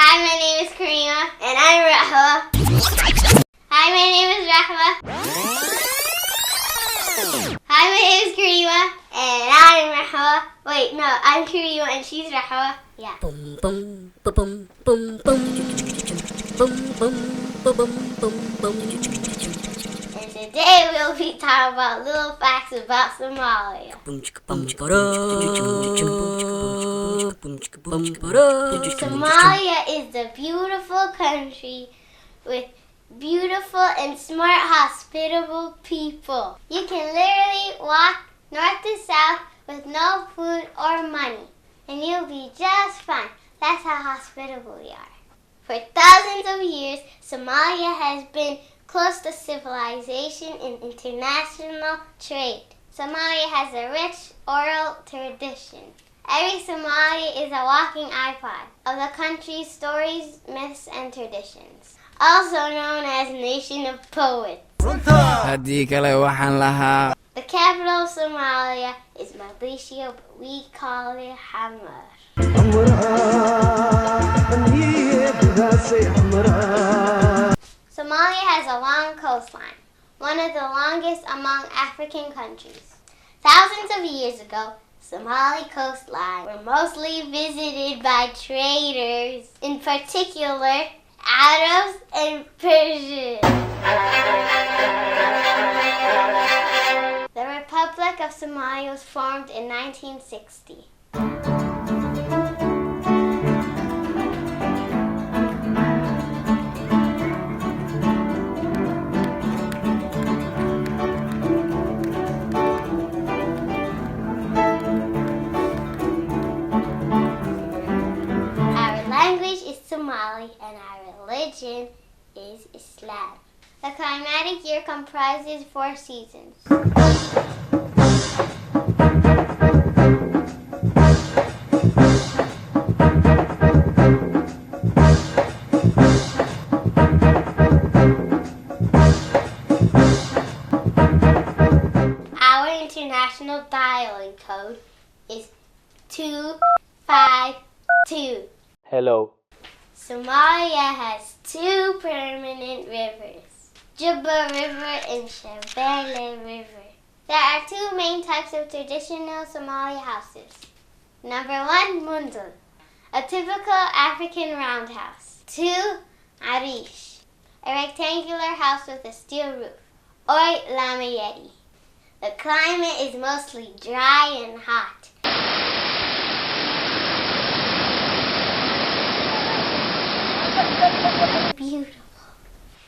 Hi, my name is Karima. And I'm Rahma. Hi, my name is Rahma. Hi, my name is Karima. And I'm Rahma. Wait, no, I'm Karima and she's Rahma. Yeah. Boom, boom, boom, boom, boom, boom, boom, boom, boom, boom, boom. And today we'll be talking about little facts about Somalia. Somalia is a beautiful country with beautiful and smart, hospitable people. You can literally walk north to south with no food or money, and you'll be just fine. That's how hospitable we are. For thousands of years, Somalia has been close to civilization and international trade. Somalia has a rich oral tradition. Every Somali is a walking iPod of the country's stories, myths, and traditions. Also known as Nation of Poets. haddii kale waxaan lahaa The capital of Somalia is Mogadishu, but we call it Hamar. Somalia has a long coastline, one of the longest among African countries. Thousands of years ago, Somali coastlines were mostly visited by traders, in particular Arabs and Persians. The Republic of Somalia was formed in 1960. Our language is Somali and our religion is Islam. The climatic year comprises 4 seasons. Our international dialing code is 252. Hello. Somalia has 2 permanent rivers, Juba River and Shabelle River. There are 2 main types of traditional Somali houses. Number 1, mundul, a typical African roundhouse. 2, arish, a rectangular house with a steel roof, or lamayeti. The climate is mostly dry and hot. Beautiful.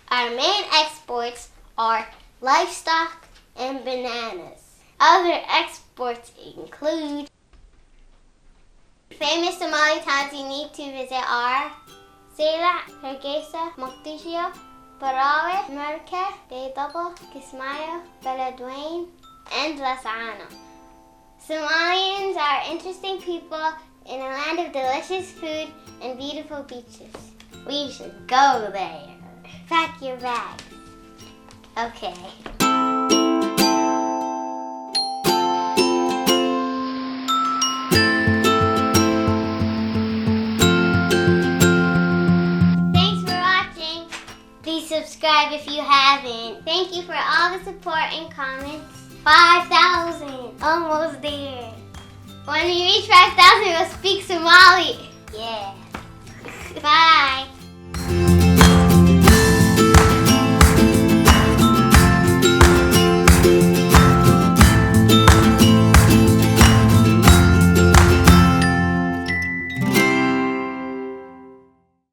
Our main exports are livestock and bananas. Other exports include famous Somali towns you need to visit are Sela, Hargeisa, Mogadishu, Barawe, Merke, Gaydaba, Kismayo, Beledweyne, and Lasano. Somalians are interesting people in a land of delicious food and beautiful beaches. We should go there. Pack your bags. Okay. Thanks for watching. Please subscribe if you haven't. Thank you for all the support and comments. 5,000. Almost there. When we reach 5,000, we'll speak Somali. Yeah. Bye.